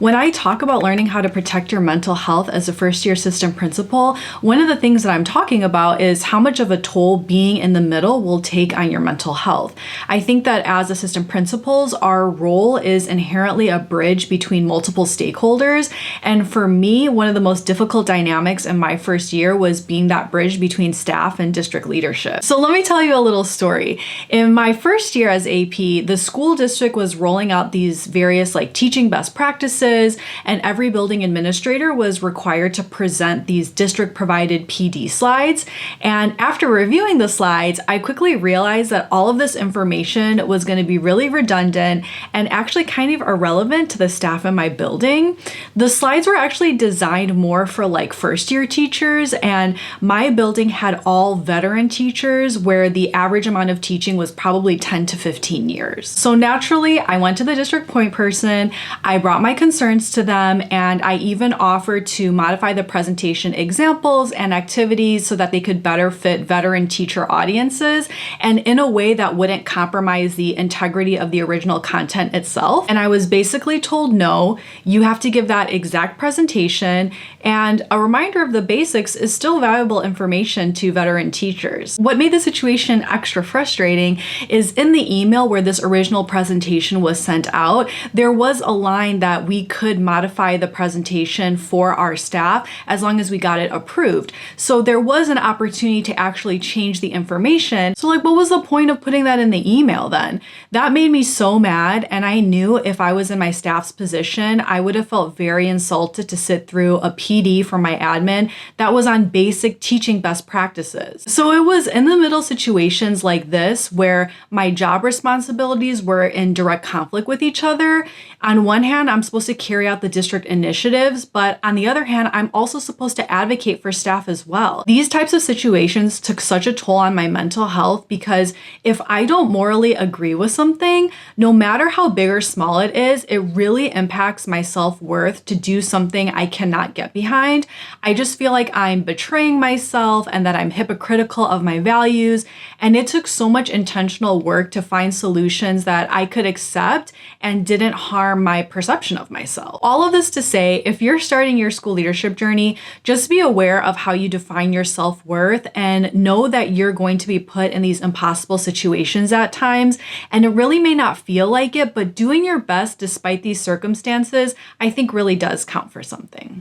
When I talk about learning how to protect your mental health as a first-year assistant principal, one of the things that I'm talking about is how much of a toll being in the middle will take on your mental health. I think that as assistant principals, our role is inherently a bridge between multiple stakeholders. And for me, one of the most difficult dynamics in my first year was being that bridge between staff and district leadership. So let me tell you a little story. In my first year as AP, the school district was rolling out these various teaching best practices, and every building administrator was required to present these district provided PD slides. And after reviewing the slides, I quickly realized that all of this information was going to be really redundant and actually kind of irrelevant to the staff in my building. The slides were actually designed more for first year teachers, and my building had all veteran teachers where the average amount of teaching was probably 10 to 15 years. So naturally, I went to the district point person, I brought my concerns to them, and I even offered to modify the presentation examples and activities so that they could better fit veteran teacher audiences and in a way that wouldn't compromise the integrity of the original content itself. And I was basically told, no, you have to give that exact presentation, and a reminder of the basics is still valuable information to veteran teachers. What made the situation extra frustrating is in the email where this original presentation was sent out, there was a line that we could modify the presentation for our staff as long as we got it approved. So there was an opportunity to actually change the information. So what was the point of putting that in the email then? That made me so mad, and I knew if I was in my staff's position, I would have felt very insulted to sit through a PD from my admin that was on basic teaching best practices. So it was in the middle situations like this where my job responsibilities were in direct conflict with each other. On one hand, I'm supposed to carry out the district initiatives, but on the other hand, I'm also supposed to advocate for staff as well. These types of situations took such a toll on my mental health because if I don't morally agree with something, no matter how big or small it is, it really impacts my self-worth to do something I cannot get behind. I just feel like I'm betraying myself and that I'm hypocritical of my values. And it took so much intentional work to find solutions that I could accept and didn't harm my perception of myself. All of this to say, if you're starting your school leadership journey, just be aware of how you define your self-worth and know that you're going to be put in these impossible situations at times. And it really may not feel like it, but doing your best despite these circumstances, I think really does count for something.